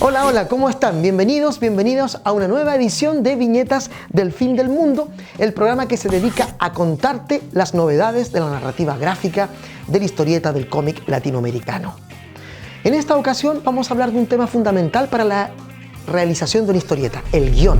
Hola, hola, ¿cómo están? Bienvenidos a una nueva edición de Viñetas del Fin del Mundo, el programa que se dedica a contarte las novedades de la narrativa gráfica, de la historieta del cómic latinoamericano. En esta ocasión vamos a hablar de un tema fundamental para la realización de una historieta, el guión.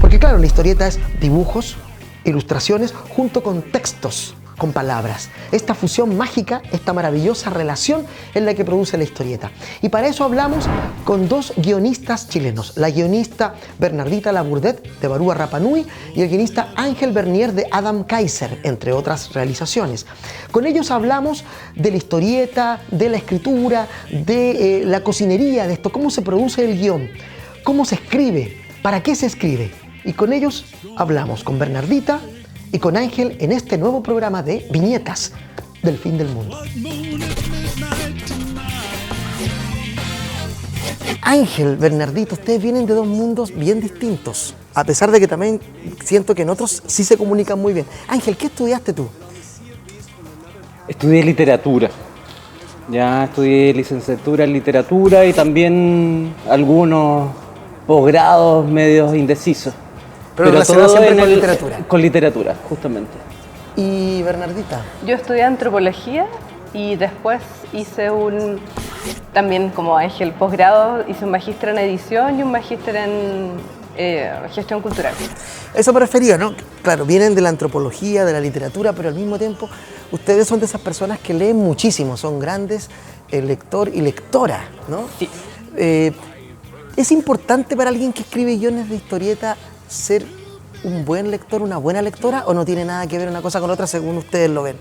Porque claro, la historieta es dibujos, ilustraciones, junto con textos, con palabras. Esta fusión mágica, esta maravillosa relación es la que produce la historieta. Y para eso hablamos con dos guionistas chilenos, la guionista Bernardita Laboudet de Barúa Rapa Nui y el guionista Ángel Bernier de Adam Kaiser, entre otras realizaciones. Con ellos hablamos de la historieta, de la escritura, de la cocinería, de esto, cómo se produce el guión, cómo se escribe, para qué se escribe. Y con ellos hablamos, con Bernardita y con Ángel, en este nuevo programa de Viñetas del Fin del Mundo. Ángel, Bernardito, ustedes vienen de dos mundos bien distintos, a pesar de que también siento que en otros sí se comunican muy bien. Ángel, ¿qué estudiaste tú? Estudié literatura. Ya estudié licenciatura en literatura y también algunos posgrados medios indecisos. Pero relacionado todo siempre con literatura. Con literatura, justamente. ¿Y Bernardita? Yo estudié antropología y después hice también como Ángel, posgrado, hice un magíster en edición y un magíster en gestión cultural. Eso me refería, ¿no? Claro, vienen de la antropología, de la literatura, pero al mismo tiempo ustedes son de esas personas que leen muchísimo, son grandes lector y lectora, ¿no? Sí. ¿Es importante para alguien que escribe guiones de historieta ser un buen lector, una buena lectora, o no tiene nada que ver una cosa con otra según ustedes lo ven?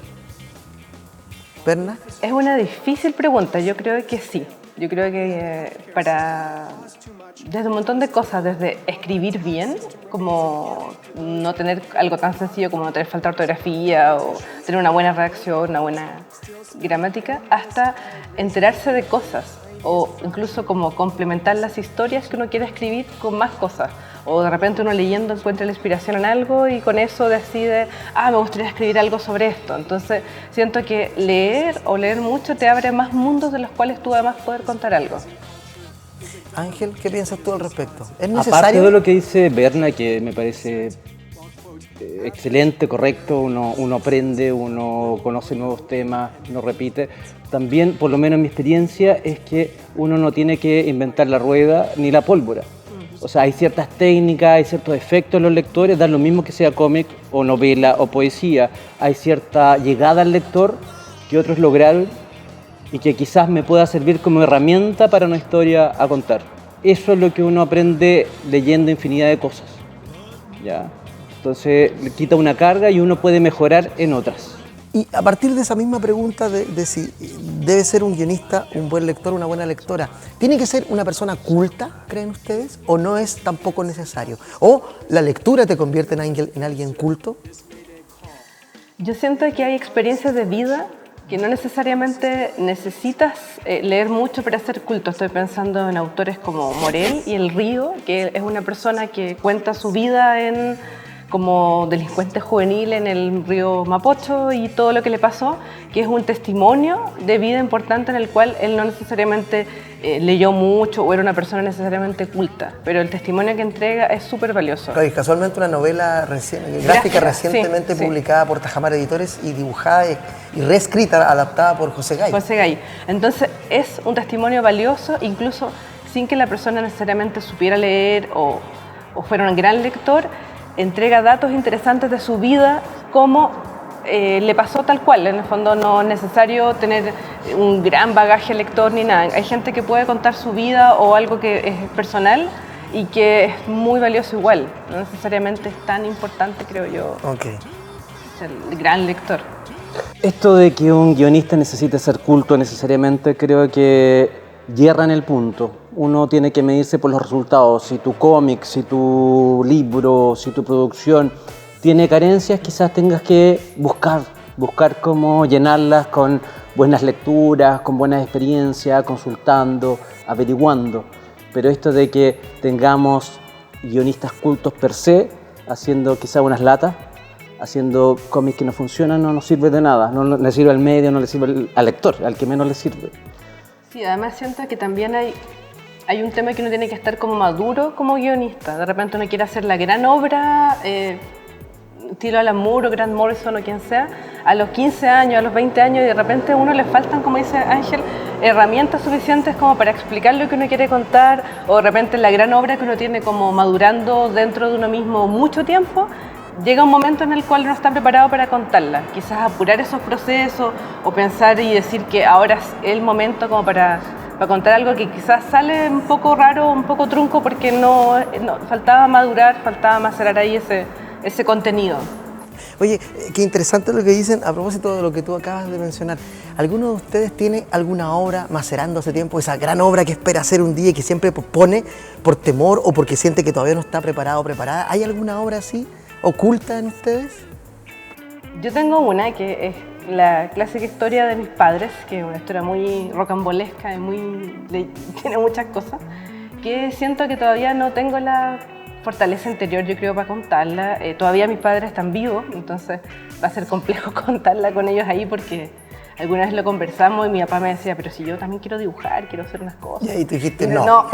¿Berna? Es una difícil pregunta, yo creo que sí. Yo creo que desde un montón de cosas, desde escribir bien, como no tener algo tan sencillo como no tener falta de ortografía o tener una buena redacción, una buena gramática, hasta enterarse de cosas o incluso como complementar las historias que uno quiere escribir con más cosas. O de repente uno leyendo encuentra la inspiración en algo y con eso decide, me gustaría escribir algo sobre esto. Entonces siento que leer mucho te abre más mundos de los cuales tú además poder contar algo. Ángel, ¿qué piensas tú al respecto? ¿Es necesario? Aparte de lo que dice Berna, que me parece excelente, correcto, uno aprende, uno conoce nuevos temas, uno repite. También, por lo menos en mi experiencia, es que uno no tiene que inventar la rueda ni la pólvora. O sea, hay ciertas técnicas, hay ciertos efectos en los lectores, da lo mismo que sea cómic o novela o poesía. Hay cierta llegada al lector que otros lograron y que quizás me pueda servir como herramienta para una historia a contar. Eso es lo que uno aprende leyendo infinidad de cosas, ¿ya? Entonces, le quita una carga y uno puede mejorar en otras. Y a partir de esa misma pregunta de si debe ser un guionista, un buen lector, una buena lectora, ¿tiene que ser una persona culta, creen ustedes? ¿O no es tampoco necesario? ¿O la lectura te convierte en alguien culto? Yo siento que hay experiencias de vida que no necesariamente necesitas leer mucho para ser culto. Estoy pensando en autores como Morel y El Río, que es una persona que cuenta su vida como delincuente juvenil en el río Mapocho y todo lo que le pasó, que es un testimonio de vida importante en el cual él no necesariamente leyó mucho o era una persona necesariamente culta, pero el testimonio que entrega es súper valioso. Claro, y casualmente una novela gráfica recientemente sí, publicada por Tajamar Editores y dibujada y reescrita, adaptada por José Gay. José Gay. Entonces es un testimonio valioso, incluso sin que la persona necesariamente supiera leer o fuera un gran lector, entrega datos interesantes de su vida, cómo le pasó tal cual. En el fondo no es necesario tener un gran bagaje lector ni nada. Hay gente que puede contar su vida o algo que es personal y que es muy valioso igual. No necesariamente es tan importante, creo yo, ser el gran lector. Esto de que un guionista necesite ser culto necesariamente, creo que yerra en el punto. Uno tiene que medirse por los resultados. Si tu cómic, si tu libro, si tu producción tiene carencias, quizás tengas que buscar cómo llenarlas con buenas lecturas, con buenas experiencias, consultando, averiguando. Pero esto de que tengamos guionistas cultos per se, haciendo quizás unas latas, haciendo cómics que no funcionan, no nos sirve de nada. No le sirve al medio, no le sirve al lector, al que menos le sirve. Sí, además siento que también hay hay un tema que uno tiene que estar como maduro como guionista. De repente uno quiere hacer la gran obra, estilo Alan Moore o Grant Morrison o quien sea, a los 15 años, a los 20 años, y de repente a uno le faltan, como dice Ángel, herramientas suficientes como para explicar lo que uno quiere contar, o de repente la gran obra que uno tiene como madurando dentro de uno mismo mucho tiempo, llega un momento en el cual no está preparado para contarla. Quizás apurar esos procesos o pensar y decir que ahora es el momento como para contar algo que quizás sale un poco raro, un poco trunco, porque no faltaba madurar, faltaba macerar ahí ese contenido. Oye, qué interesante lo que dicen a propósito de lo que tú acabas de mencionar. ¿Alguno de ustedes tiene alguna obra macerando hace tiempo, esa gran obra que espera hacer un día y que siempre pospone por temor o porque siente que todavía no está preparado o preparada? ¿Hay alguna obra así oculta en ustedes? Yo tengo una que es la clásica historia de mis padres, que es una historia muy rocambolesca y tiene muchas cosas, que siento que todavía no tengo la fortaleza interior, yo creo, para contarla. Todavía mis padres están vivos, entonces va a ser complejo contarla con ellos ahí, porque alguna vez lo conversamos y mi papá me decía, pero si yo también quiero dibujar, quiero hacer unas cosas. Y ahí tú dijiste no,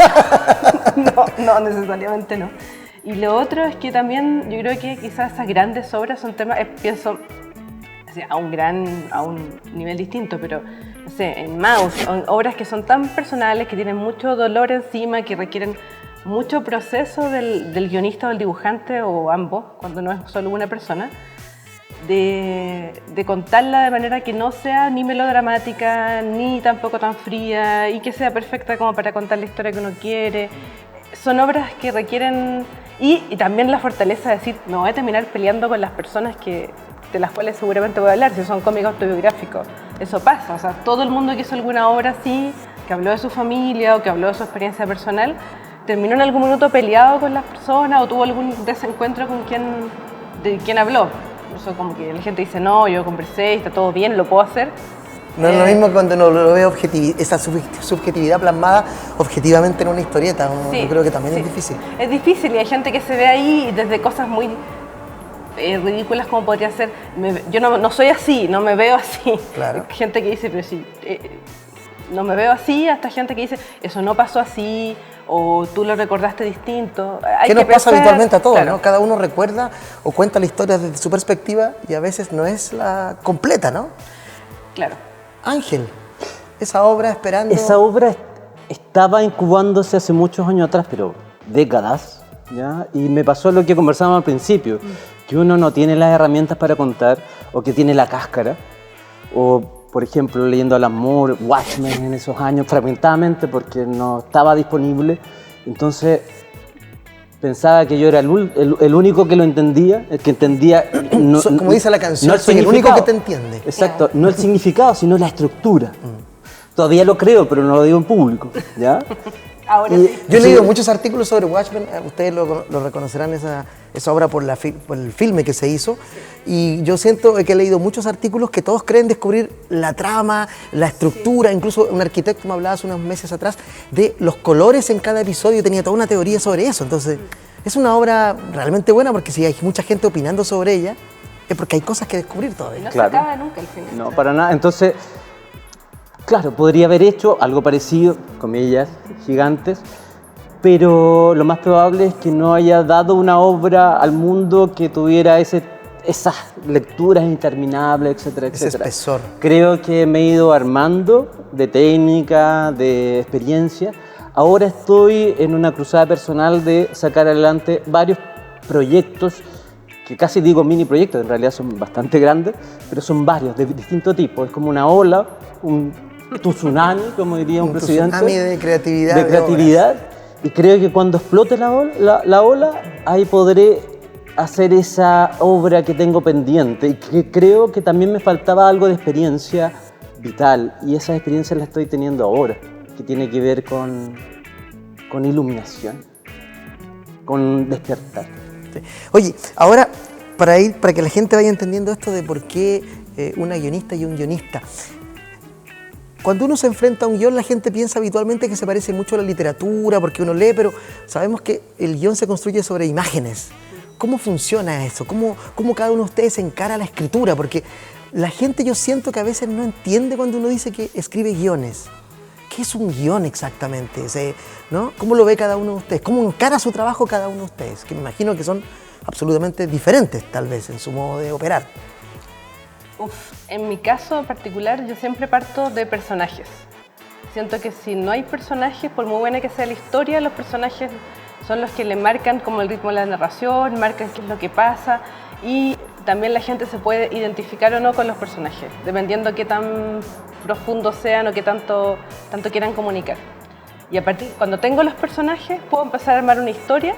necesariamente no. Y lo otro es que también yo creo que quizás esas grandes obras son temas, pienso a un nivel distinto, pero no sé, en Maus, obras que son tan personales, que tienen mucho dolor encima, que requieren mucho proceso del guionista o del dibujante, o ambos, cuando no es solo una persona, de contarla de manera que no sea ni melodramática, ni tampoco tan fría, y que sea perfecta como para contar la historia que uno quiere. Son obras que requieren, y también la fortaleza de decir, me voy a terminar peleando con las personas de las cuales seguramente voy a hablar, si son cómics autobiográficos. Eso pasa, o sea, todo el mundo que hizo alguna obra así, que habló de su familia o que habló de su experiencia personal, terminó en algún minuto peleado con las personas o tuvo algún desencuentro con de quien habló. Eso como que la gente dice, no, yo conversé, está todo bien, lo puedo hacer. No es lo mismo cuando no lo veo esa subjetividad plasmada objetivamente en una historieta. Sí, yo creo que también sí. es difícil. Es difícil, y hay gente que se ve ahí desde cosas muy ridículas como podría ser, yo no soy así, no me veo así. Claro. Gente que dice, pero sí, no me veo así, hasta gente que dice, eso no pasó así, o tú lo recordaste distinto. ¿Qué nos pasa habitualmente a todos? Claro. ¿No? Cada uno recuerda o cuenta la historia desde su perspectiva y a veces no es la completa, ¿no? Claro. Ángel, esa obra esperando... Esa obra estaba incubándose hace muchos años atrás, pero décadas, ¿ya? Y me pasó lo que conversábamos al principio, que uno no tiene las herramientas para contar, o que tiene la cáscara, o por ejemplo leyendo Alan Moore, Watchmen en esos años, fragmentadamente porque no estaba disponible, entonces pensaba que yo era el único que lo entendía, el que entendía... No, como dice la canción, no soy el único que te entiende. Exacto, no el significado, sino la estructura. Todavía lo creo, pero no lo digo en público, ¿ya? Ahora sí. Yo he leído muchos artículos sobre Watchmen, ustedes lo reconocerán, esa obra por el filme que se hizo, y yo siento que he leído muchos artículos que todos creen descubrir la trama, la estructura, incluso un arquitecto me hablaba hace unos meses atrás de los colores en cada episodio, tenía toda una teoría sobre eso, entonces es una obra realmente buena, porque si hay mucha gente opinando sobre ella, es porque hay cosas que descubrir todavía. No claro. se acaba nunca el final. No, para nada, entonces... Claro, podría haber hecho algo parecido, comillas gigantes, pero lo más probable es que no haya dado una obra al mundo que tuviera esas lecturas interminables, etcétera, etcétera. Ese espesor. Creo que me he ido armando de técnica, de experiencia. Ahora estoy en una cruzada personal de sacar adelante varios proyectos, que casi digo mini proyectos, en realidad son bastante grandes, pero son varios, de distinto tipo. Es como una ola, tu tsunami, como diría un presidente. Tsunami de creatividad. De creatividad. Y creo que cuando explote la ola, ahí podré hacer esa obra que tengo pendiente. Y que creo que también me faltaba algo de experiencia vital. Y esa experiencia la estoy teniendo ahora, que tiene que ver con iluminación, con despertar. Sí. Oye, ahora, para que la gente vaya entendiendo esto de por qué una guionista y un guionista. Cuando uno se enfrenta a un guión, la gente piensa habitualmente que se parece mucho a la literatura, porque uno lee, pero sabemos que el guión se construye sobre imágenes. ¿Cómo funciona eso? ¿Cómo cada uno de ustedes encara la escritura? Porque la gente, yo siento que a veces no entiende cuando uno dice que escribe guiones. ¿qué es un guión exactamente? ¿No? ¿Cómo lo ve cada uno de ustedes? ¿Cómo encara su trabajo cada uno de ustedes? Que me imagino que son absolutamente diferentes, tal vez, en su modo de operar. En mi caso en particular, yo siempre parto de personajes. Siento que si no hay personajes, por muy buena que sea la historia, los personajes son los que le marcan como el ritmo de la narración, marcan qué es lo que pasa, y también la gente se puede identificar o no con los personajes, dependiendo qué tan profundos sean o qué tanto quieran comunicar. Y a partir, cuando tengo los personajes, puedo empezar a armar una historia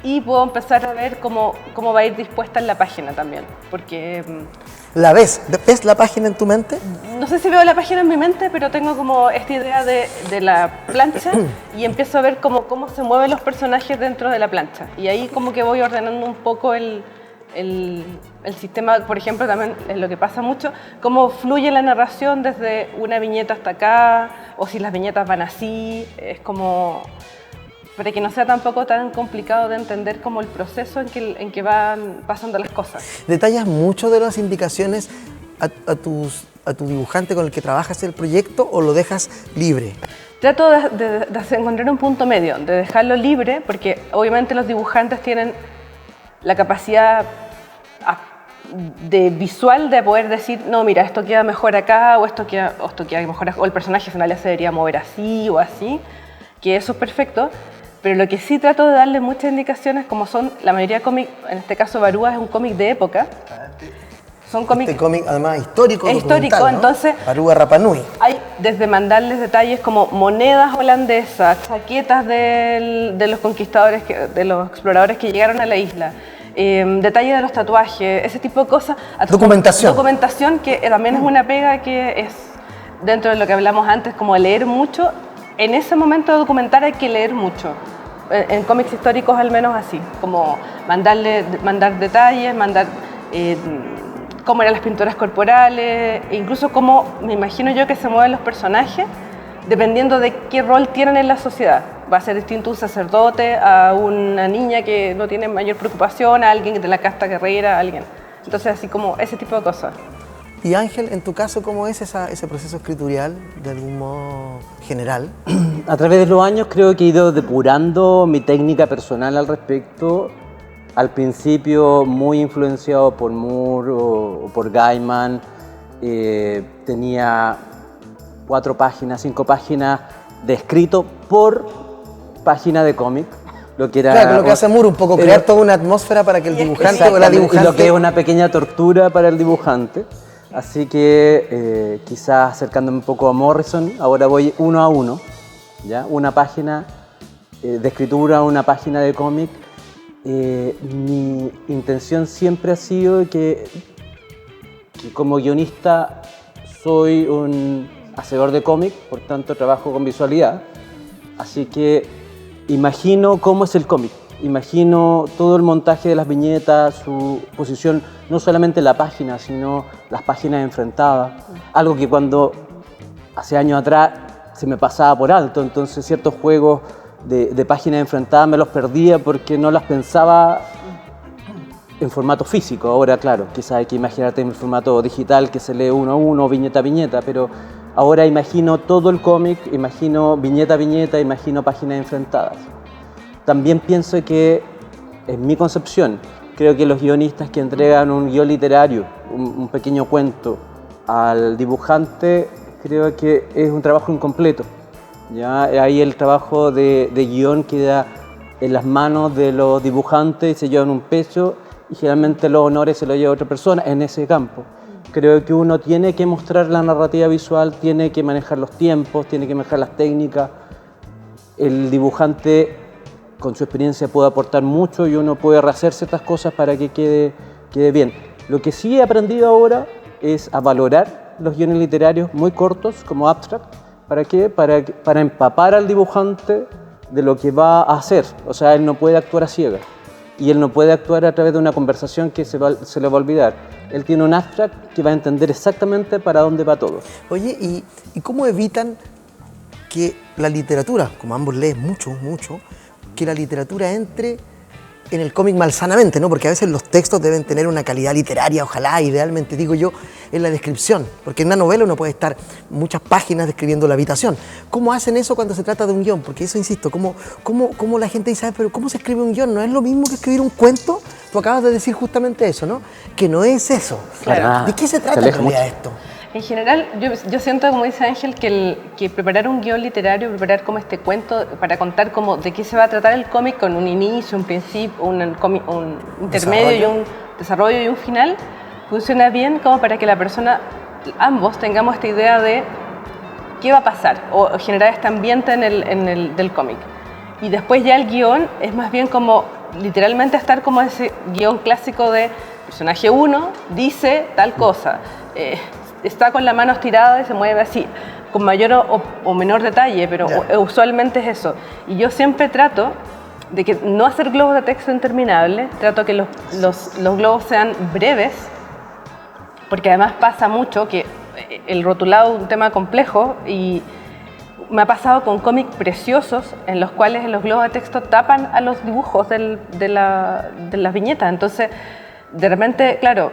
y puedo empezar a ver cómo va a ir dispuesta en la página también, porque... ¿La ves? ¿Ves la página en tu mente? No sé si veo la página en mi mente, pero tengo como esta idea de la plancha y empiezo a ver cómo se mueven los personajes dentro de la plancha. Y ahí como que voy ordenando un poco el sistema, por ejemplo, también es lo que pasa mucho, cómo fluye la narración desde una viñeta hasta acá, o si las viñetas van así, es como... para que no sea tampoco tan complicado de entender como el proceso en que van pasando las cosas. ¿Detallas mucho de las indicaciones a tu dibujante con el que trabajas el proyecto o lo dejas libre? Trato de encontrar un punto medio, de dejarlo libre, porque obviamente los dibujantes tienen la capacidad de visual de poder decir, no, mira, esto queda mejor acá, o esto queda mejor acá, o el personaje final ya se debería mover así o así, que eso es perfecto. Pero lo que sí trato de darle muchas indicaciones, como son la mayoría de cómics, en este caso Barúa es un cómic de época. Son cómics... Este cómic además histórico, es histórico, ¿no? Entonces... Barúa Rapa Nui. Hay desde mandarles detalles como monedas holandesas, chaquetas de los conquistadores, de los exploradores que llegaron a la isla, detalles de los tatuajes, ese tipo de cosas. Documentación. Documentación que también es una pega que es, dentro de lo que hablamos antes, como leer mucho. En ese momento de documentar hay que leer mucho. En cómics históricos al menos así, como mandar detalles, cómo eran las pinturas corporales, e incluso cómo me imagino yo que se mueven los personajes, dependiendo de qué rol tienen en la sociedad. Va a ser distinto un sacerdote a una niña que no tiene mayor preocupación, a alguien de la casta guerrera, a alguien. Entonces así como ese tipo de cosas. Y Ángel, en tu caso, ¿cómo es ese proceso escritorial, de algún modo general? A través de los años creo que he ido depurando mi técnica personal al respecto. Al principio muy influenciado por Moore o por Gaiman. Tenía 4 páginas, 5 páginas de escrito por página de cómic. Lo que era, claro, lo que hace Moore un poco, crear toda una atmósfera para que el dibujante o la dibujante... Y lo que es una pequeña tortura para el dibujante. Así que quizás acercándome un poco a Morrison, ahora voy 1 a 1, ¿ya? Una página de escritura, una página de cómic. Mi intención siempre ha sido que como guionista soy un hacedor de cómic, por tanto trabajo con visualidad. Así que imagino cómo es el cómic. Imagino todo el montaje de las viñetas, su posición, no solamente en la página, sino las páginas enfrentadas. Algo que cuando hace años atrás se me pasaba por alto, entonces ciertos juegos de páginas enfrentadas me los perdía porque no las pensaba en formato físico. Ahora, claro, quizás hay que imaginarte en el formato digital que se lee 1 a 1, viñeta a viñeta, pero ahora imagino todo el cómic, imagino viñeta a viñeta, imagino páginas enfrentadas. También pienso que, en mi concepción, creo que los guionistas que entregan un guión literario, un pequeño cuento, al dibujante, creo que es un trabajo incompleto. ¿Ya? Ahí el trabajo de guión queda en las manos de los dibujantes, se llevan un peso y generalmente los honores se los lleva otra persona en ese campo. Creo que uno tiene que mostrar la narrativa visual, tiene que manejar los tiempos, tiene que manejar las técnicas. El dibujante con su experiencia puede aportar mucho y uno puede rehacer ciertas cosas para que quede bien. Lo que sí he aprendido ahora es a valorar los guiones literarios muy cortos, como abstract. ¿Para qué? Para empapar al dibujante de lo que va a hacer. O sea, él no puede actuar a ciegas. Y él no puede actuar a través de una conversación que se le va a olvidar. Él tiene un abstract que va a entender exactamente para dónde va todo. Oye, ¿y cómo evitan que la literatura, como ambos lees mucho, que la literatura entre en el cómic malsanamente, ¿no? Porque a veces los textos deben tener una calidad literaria, ojalá, idealmente, digo yo, en la descripción. Porque en una novela uno puede estar muchas páginas describiendo la habitación. ¿Cómo hacen eso cuando se trata de un guión? Porque eso, insisto, ¿cómo la gente dice, pero ¿cómo se escribe un guión? ¿No es lo mismo que escribir un cuento? Tú acabas de decir justamente eso, ¿no? Que no es eso. Claro. ¿De qué se trata en realidad esto? En general, yo siento, como dice Ángel, que preparar un guión literario, preparar como este cuento para contar como de qué se va a tratar el cómic con un inicio, un principio, un intermedio y un desarrollo y un final, funciona bien como para que la persona, ambos, tengamos esta idea de qué va a pasar o generar este ambiente del cómic. Y después ya el guión es más bien como literalmente estar como ese guión clásico de personaje 1 dice tal cosa, está con la mano estirada y se mueve así, con mayor o menor detalle, pero usualmente es eso. Y yo siempre trato de que no hacer globos de texto interminables, trato que los globos sean breves, porque además pasa mucho que el rotulado es un tema complejo y me ha pasado con cómics preciosos en los cuales los globos de texto tapan a los dibujos de las viñetas. Entonces, de repente, claro,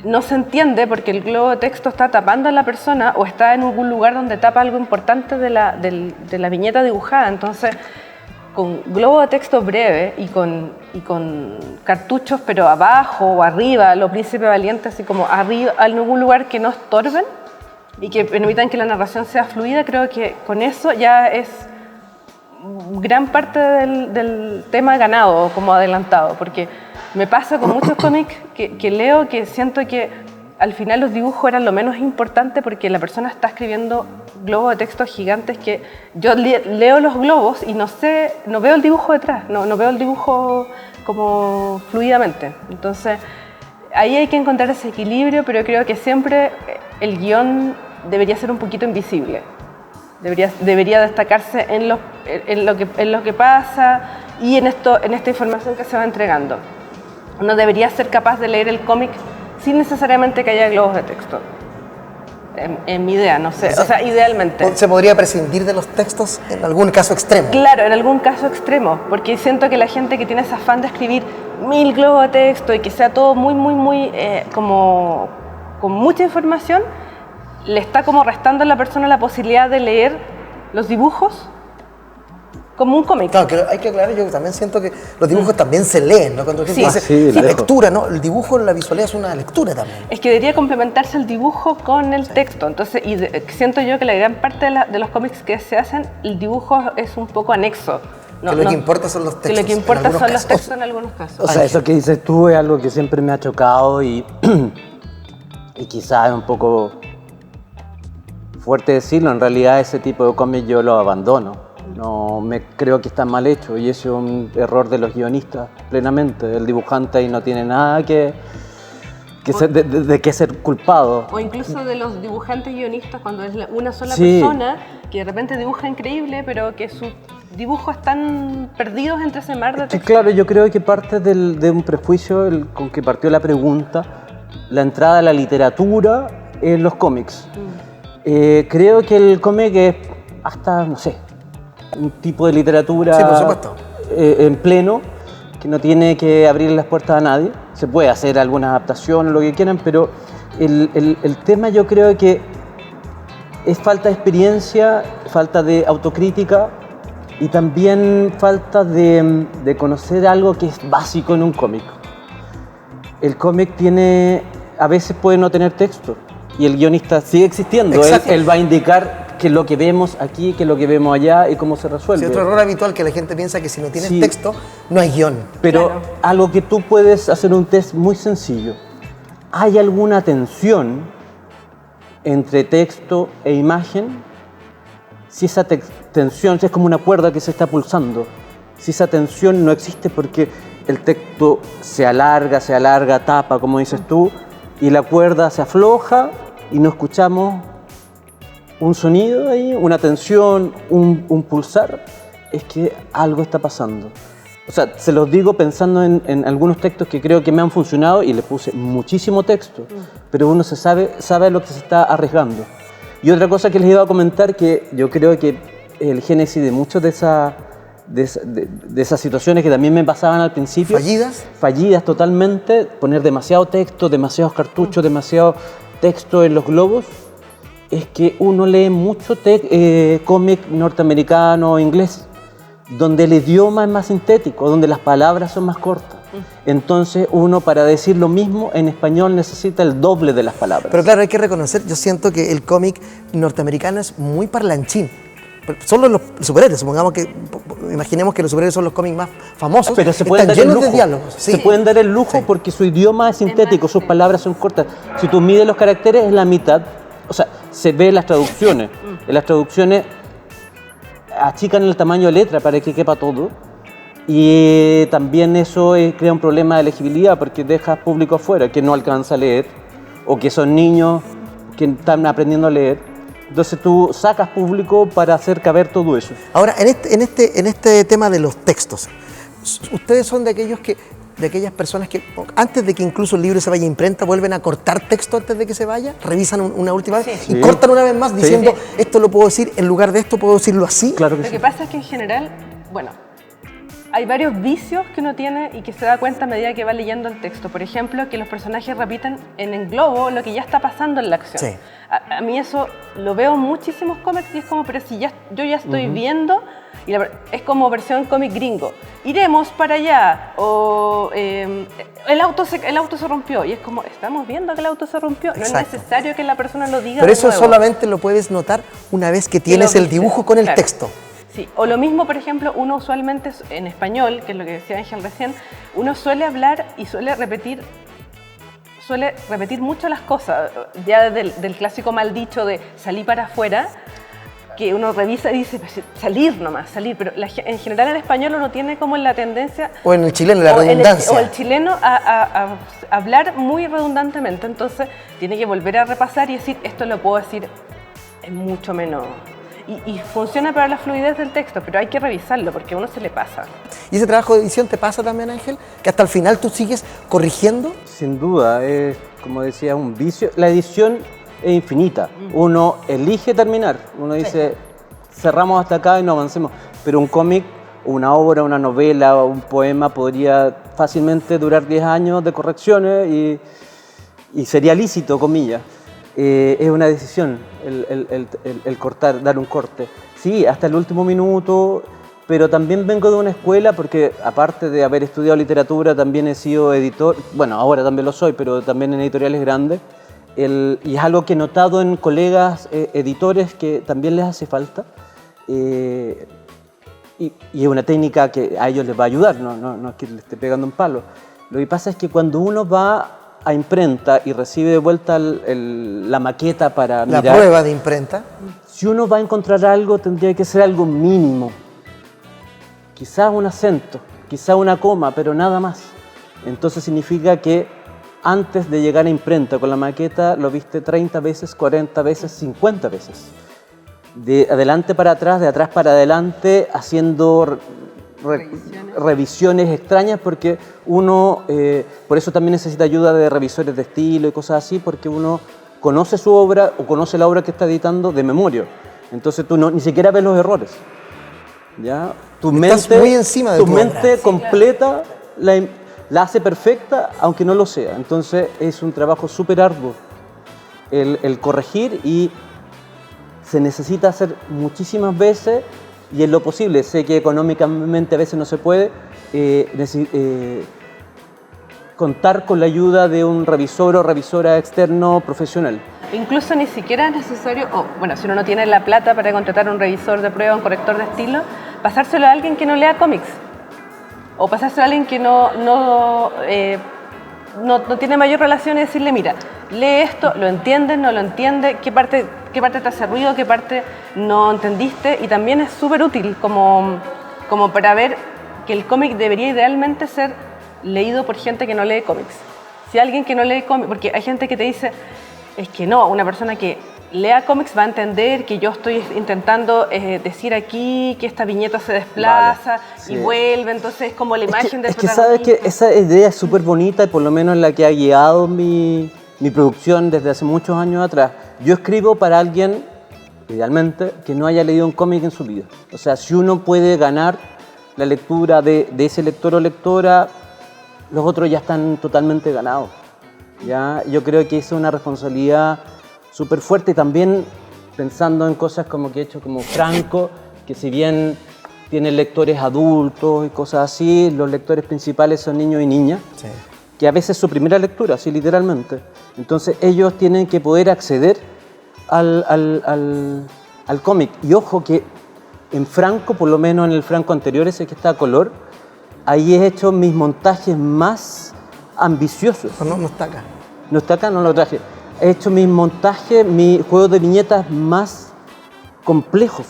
no se entiende porque el globo de texto está tapando a la persona o está en algún lugar donde tapa algo importante de la viñeta dibujada. Entonces, con globo de texto breve y con cartuchos, pero abajo o arriba, los príncipes valientes, así como arriba, en algún lugar que no estorben y que permitan que la narración sea fluida, creo que con eso ya es gran parte del tema ganado, como adelantado, porque me pasa con muchos cómics que leo que siento que al final los dibujos eran lo menos importante porque la persona está escribiendo globos de texto gigantes que yo leo los globos y no veo el dibujo detrás, no veo el dibujo como fluidamente. Entonces, ahí hay que encontrar ese equilibrio, pero creo que siempre el guión debería ser un poquito invisible. Debería destacarse en lo que pasa y en esta información que se va entregando. Uno debería ser capaz de leer el cómic sin necesariamente que haya globos de texto. En mi idea, no sé, o sea, idealmente. ¿Se podría prescindir de los textos en algún caso extremo? Claro, en algún caso extremo, porque siento que la gente que tiene ese afán de escribir 1000 globos de texto y que sea todo muy, como con mucha información, le está como restando a la persona la posibilidad de leer los dibujos como un cómic. Claro, que hay que aclarar, yo también siento que los dibujos también se leen, ¿no? Cuando la gente dice lectura, ¿no? El dibujo en la visualidad es una lectura también. Es que debería complementarse el dibujo con el texto. Entonces, siento yo que la gran parte de los cómics que se hacen, el dibujo es un poco anexo. Que lo que importa son los textos. Que lo que importa son los textos en algunos casos. O sea, eso que dices tú es algo que siempre me ha chocado y quizás es un poco fuerte decirlo. En realidad ese tipo de cómics yo los abandono. No me creo que están mal hechos y eso es un error de los guionistas plenamente. El dibujante ahí no tiene nada de qué ser culpado. O incluso de los dibujantes guionistas cuando es una sola persona que de repente dibuja increíble, pero que sus dibujos están perdidos entre ese mar de texto. Claro, yo creo que parte de un prejuicio con que partió la pregunta, la entrada a la literatura en los cómics. Creo que el cómic es hasta, no sé, un tipo de literatura por supuesto. En pleno, que no tiene que abrir las puertas a nadie. Se puede hacer algunas adaptaciones, lo que quieran, pero el tema yo creo que es falta de experiencia, falta de autocrítica y también falta de conocer algo que es básico en un cómic. El cómic a veces puede no tener texto y el guionista sigue existiendo. Él va a indicar qué es lo que vemos aquí, qué es lo que vemos allá y cómo se resuelve. Sí, otro error habitual que la gente piensa que si no tienes texto, no hay guión. Pero algo que tú puedes hacer un test muy sencillo. ¿Hay alguna tensión entre texto e imagen? Si esa tensión es como una cuerda que se está pulsando, si esa tensión no existe porque el texto se alarga, tapa, como dices tú, y la cuerda se afloja y no escuchamos un sonido ahí, una tensión, un pulsar, es que algo está pasando. O sea, se los digo pensando en algunos textos que creo que me han funcionado y le puse muchísimo texto, pero uno sabe a lo que se está arriesgando. Y otra cosa que les iba a comentar, que yo creo que el génesis de muchos de de esas situaciones que también me pasaban al principio. ¿Fallidas? Fallidas totalmente, poner demasiado texto, demasiados cartuchos, demasiado texto en los globos, es que uno lee mucho cómic norteamericano, inglés, donde el idioma es más sintético, donde las palabras son más cortas. Entonces uno, para decir lo mismo en español, necesita el doble de las palabras. Pero claro, hay que reconocer, yo siento que el cómic norteamericano es muy parlanchín. Solo los superhéroes, supongamos que, imaginemos que los superhéroes son los cómics más famosos, pero se pueden están dar el llenos lujo. de diálogos. Sí. Se pueden dar el lujo porque su idioma es sintético, sus palabras son cortas. Si tú mides los caracteres, es la mitad. O sea, se ve en las traducciones. En las traducciones achican el tamaño de letra para que quepa todo. Y también eso crea un problema de legibilidad porque dejas público afuera que no alcanza a leer o que son niños que están aprendiendo a leer. Entonces tú sacas público para hacer caber todo eso. Ahora, en este tema de los textos, ustedes son de aquellas personas que antes de que incluso el libro se vaya a imprenta vuelven a cortar texto antes de que se vaya, revisan una última vez y cortan una vez más diciendo esto lo puedo decir, en lugar de esto puedo decirlo así. Claro que Lo que pasa es que en general, bueno, hay varios vicios que uno tiene y que se da cuenta a medida que va leyendo el texto. Por ejemplo, que los personajes repiten en el globo lo que ya está pasando en la acción. Sí. A mí eso lo veo en muchísimos cómics y es como, pero si yo ya estoy viendo, y es como versión cómic gringo. Iremos para allá, o el auto se rompió, y es como, estamos viendo que el auto se rompió. No Exacto. es necesario que la persona lo diga. Pero de eso nuevo. solamente lo puedes notar una vez que tienes el dibujo con el Claro. texto. Sí, o lo mismo, por ejemplo, uno usualmente en español, que es lo que decía Ángel recién, uno suele hablar y suele repetir mucho las cosas, ya del clásico mal dicho de salí para afuera, que uno revisa y dice, salir nomás, salir, pero en general en español uno tiene como la tendencia... O en el chileno, la redundancia. O el chileno a hablar muy redundantemente, entonces tiene que volver a repasar y decir, esto lo puedo decir en mucho menos... Y funciona para la fluidez del texto, pero hay que revisarlo porque a uno se le pasa. ¿Y ese trabajo de edición te pasa también, Ángel? ¿Que hasta el final tú sigues corrigiendo? Sin duda, es, como decía, un vicio. La edición es infinita. Uno elige terminar. Uno dice, cerramos hasta acá y no avancemos. Pero un cómic, una obra, una novela, un poema podría fácilmente durar 10 años de correcciones y sería lícito, comillas. Es una decisión el cortar, dar un corte. Sí, hasta el último minuto, pero también vengo de una escuela porque aparte de haber estudiado literatura también he sido editor, bueno, ahora también lo soy, pero también en editoriales grandes, y es algo que he notado en colegas editores que también les hace falta, y es una técnica que a ellos les va a ayudar, no es que le esté pegando un palo. Lo que pasa es que cuando uno va a imprenta y recibe de vuelta la maqueta para mirar. La prueba de imprenta. Si uno va a encontrar algo, tendría que ser algo mínimo. Quizás un acento, quizás una coma, pero nada más. Entonces significa que antes de llegar a imprenta con la maqueta, lo viste 30 veces, 40 veces, 50 veces. De adelante para atrás, de atrás para adelante, haciendo revisiones extrañas porque uno, por eso también necesita ayuda de revisores de estilo y cosas así, porque uno conoce su obra o conoce la obra que está editando de memoria. Entonces tú ni siquiera ves los errores. ¿Ya? Tu mente, muy encima de tu tu mente obra. completa la hace perfecta, aunque no lo sea. Entonces es un trabajo súper arduo el corregir y se necesita hacer muchísimas veces. Y en lo posible, sé que económicamente a veces no se puede, contar con la ayuda de un revisor o revisora externo profesional. Incluso ni siquiera es necesario, bueno, si uno no tiene la plata para contratar un revisor de prueba, un corrector de estilo, pasárselo a alguien que no lea cómics. O pasárselo a alguien que no tiene mayor relación y decirle, mira, lee esto, lo entiendes, no lo entiendes, qué parte te hace ruido, qué parte no entendiste, y también es súper útil como para ver que el cómic debería idealmente ser leído por gente que no lee cómics. Si alguien que no lee cómics, porque hay gente que te dice, es que no, una persona que lea cómics va a entender que yo estoy intentando decir aquí que esta viñeta se desplaza, vale, sí. y vuelve, entonces es como la imagen del protagonista. Es que sabes que esa idea es súper bonita y por lo menos la que ha guiado mi producción desde hace muchos años atrás. Yo escribo para alguien, idealmente, que no haya leído un cómic en su vida. O sea, si uno puede ganar la lectura de ese lector o lectora, los otros ya están totalmente ganados. ¿Ya? Yo creo que esa es una responsabilidad súper fuerte, y también pensando en cosas como que he hecho como Franco, que si bien tiene lectores adultos y cosas así, los lectores principales son niños y niñas, Sí. que a veces es su primera lectura, así literalmente. Entonces ellos tienen que poder acceder al cómic. Y ojo que en Franco, por lo menos en el Franco anterior, ese que está a color, ahí he hecho mis montajes más ambiciosos. No, no está acá. No está acá, no lo traje. He hecho mis montajes, mis juegos de viñetas más complejos.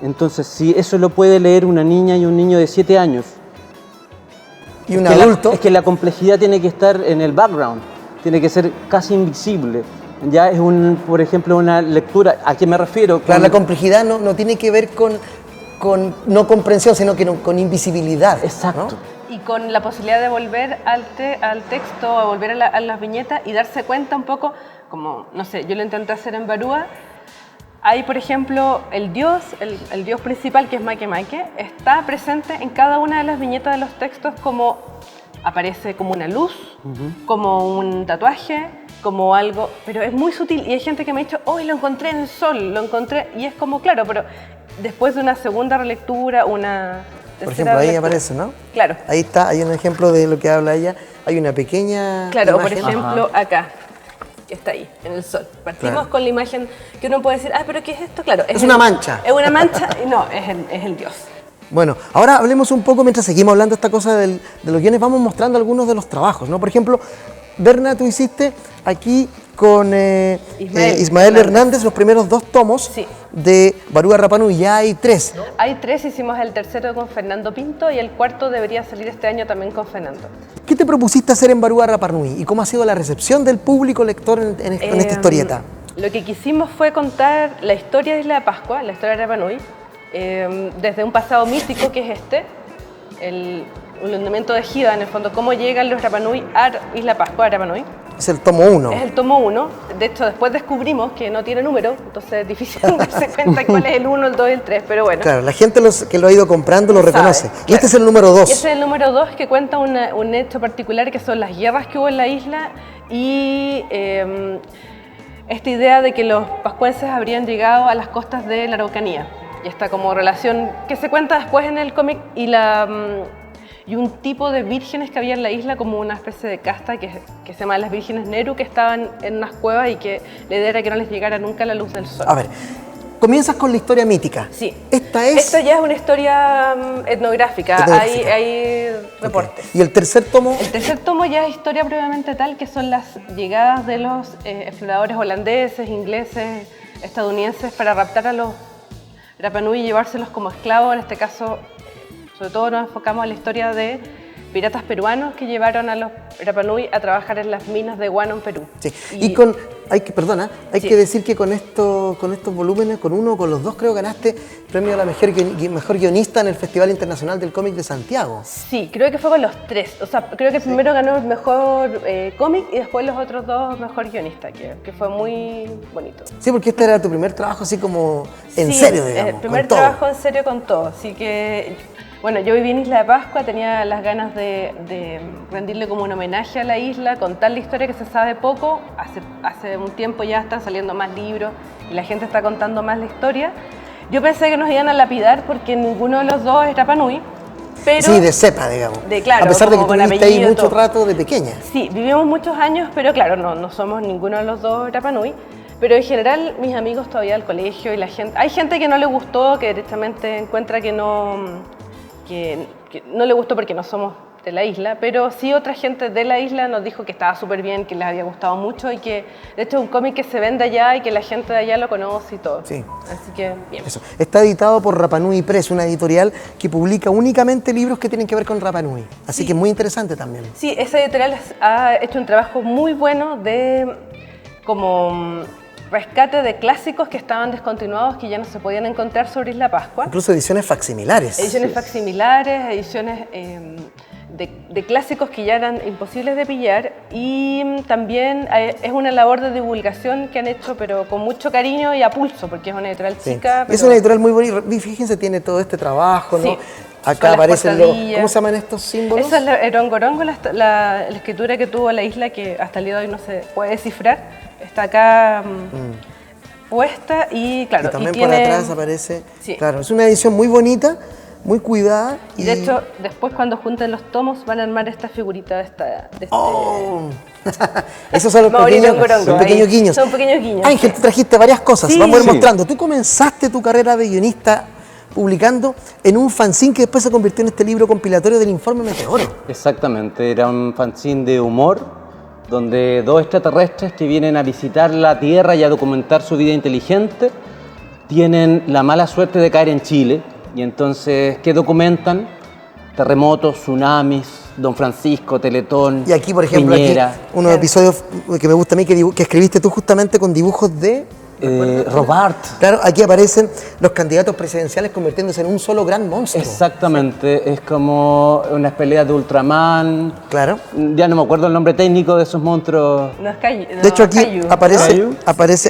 Entonces, si eso lo puede leer una niña y un niño de 7 años. Y un es que adulto. es que la complejidad tiene que estar en el background, tiene que ser casi invisible. Ya es por ejemplo, una lectura. ¿A qué me refiero? Claro, la complejidad no tiene que ver con no comprensión, sino que con invisibilidad. Exacto. ¿no? Y con la posibilidad de volver al texto, a volver a las viñetas y darse cuenta un poco, como, no sé, yo lo intenté hacer en Barúa. Hay, por ejemplo, el dios principal, que es Make Make, está presente en cada una de las viñetas de los textos, como aparece como una luz, como un tatuaje, como algo, pero es muy sutil. Y hay gente que me ha dicho, hoy lo encontré en el sol, lo encontré, y es como, claro, pero después de una segunda relectura, una Por ejemplo, ahí aparece, ¿no? Claro. Ahí está, hay un ejemplo de lo que habla ella. Hay una pequeña Claro, imagen. por ejemplo, acá, que está ahí, en el sol. Partimos Claro. con la imagen que uno puede decir, pero ¿qué es esto? Claro, Es una mancha. Es una mancha, y no, es el dios. Bueno, ahora hablemos un poco, mientras seguimos hablando de esta cosa de los guiones, vamos mostrando algunos de los trabajos, ¿no? Por ejemplo, Berna, tú hiciste aquí con Ismael Hernández los primeros 2 tomos Sí. de Barúa Rapanui, ya hay 3. Hay 3, hicimos el tercero con Fernando Pinto y el cuarto debería salir este año también con Fernando. ¿Qué te propusiste hacer en Barúa Rapanui y cómo ha sido la recepción del público lector en esta historieta? Lo que quisimos fue contar la historia de Isla de Pascua, la historia de Rapanui, desde un pasado mítico que es el hundimiento de Xiva, en el fondo, cómo llegan los Rapanui a Isla Pascua, a Rapanui. Es el tomo 1. Es el tomo 1. De hecho, después descubrimos que no tiene número, entonces es difícil darse cuenta cuál es el 1, el 2 y el 3, pero bueno. Claro, la gente que lo ha ido comprando lo reconoce. Sabe, Y este es el número 2. Y este es el número 2 que cuenta un hecho particular, que son las guerras que hubo en la isla y esta idea de que los pascuenses habrían llegado a las costas de la Araucanía. Y esta como relación que se cuenta después en el cómic y un tipo de vírgenes que había en la isla, como una especie de casta que se llama las vírgenes Neru, que estaban en unas cuevas y que la idea era que no les llegara nunca la luz del sol. A ver, comienzas con la historia mítica. Sí. Esta ya es una historia etnográfica. Hay reportes. Okay. ¿Y el tercer tomo? El tercer tomo ya es historia propiamente tal, que son las llegadas de los exploradores holandeses, ingleses, estadounidenses para raptar a los Rapanui y llevárselos como esclavos. En este caso, sobre todo nos enfocamos en la historia de piratas peruanos que llevaron a los Rapanui a trabajar en las minas de guano en Perú. Sí. Y hay Sí. que decir que con estos volúmenes, con uno o con los 2, creo ganaste premio a la mejor guionista en el Festival Internacional del Cómic de Santiago. Sí, creo que fue con los 3. O sea, creo que primero ganó el mejor cómic y después los otros 2 mejor guionista, que fue muy bonito. Sí, porque este era tu primer trabajo así como en Sí, serio, digamos. el primer con todo. trabajo en serio con todo. Así que, bueno, yo viví en Isla de Pascua, tenía las ganas de rendirle como un homenaje a la isla, contar la historia que se sabe poco. Hace un tiempo ya están saliendo más libros y la gente está contando más la historia. Yo pensé que nos iban a lapidar porque ninguno de los 2 es Rapanui, pero... Sí, de cepa, digamos. Claro, a pesar de que como tú con viviste ahí apellido, mucho todo. rato de pequeña. Sí, vivimos muchos años, pero claro, no somos ninguno de los 2 Rapanui. Pero en general, mis amigos todavía del colegio y la gente... Hay gente que no le gustó, que directamente encuentra que no le gustó porque no somos de la isla, pero sí otra gente de la isla nos dijo que estaba súper bien, que les había gustado mucho y que de hecho es un cómic que se vende allá y que la gente de allá lo conoce y todo. Sí. Así que bien. Eso. Está editado por Rapanui Press, una editorial que publica únicamente libros que tienen que ver con Rapanui. Así que es muy interesante también. Sí, esa editorial ha hecho un trabajo muy bueno de como rescate de clásicos que estaban descontinuados, que ya no se podían encontrar sobre Isla Pascua. Incluso ediciones facsimilares. Ediciones facsimilares, ediciones de clásicos que ya eran imposibles de pillar, y también es una labor de divulgación que han hecho, pero con mucho cariño y a pulso, porque es una editorial chica. Es una editorial muy bonita, fíjense, tiene todo este trabajo, ¿no? Sí. Acá aparecen ¿cómo se llaman estos símbolos? Esa es el Rongorongo, la escritura que tuvo la isla, que hasta el día de hoy no se puede descifrar. Está acá puesta, y claro. Y también tiene, por atrás aparece. Sí. Claro, es una edición muy bonita, muy cuidada. Y de hecho, después cuando junten los tomos van a armar esta figurita de este... ¡Oh! Esos son los Mauricio pequeños guiños. Son pequeños guiños. Ángel, tú trajiste varias cosas, Sí. vamos a ir Sí. mostrando. Tú comenzaste tu carrera de guionista publicando en un fanzine que después se convirtió en este libro compilatorio del Informe Meteoro. Exactamente, era un fanzine de humor donde dos extraterrestres que vienen a visitar la Tierra y a documentar su vida inteligente tienen la mala suerte de caer en Chile, y entonces, ¿qué documentan? Terremotos, tsunamis, Don Francisco, Teletón, Y aquí, por ejemplo, Piñera, aquí unos episodios que me gusta a mí, que escribiste tú justamente con dibujos de... Robart. Claro, aquí aparecen los candidatos presidenciales convirtiéndose en un solo gran monstruo. Exactamente, es como unas peleas de Ultraman. Claro. Ya no me acuerdo el nombre técnico de esos monstruos. No es Caillou, De hecho, aquí Caillou, ¿no?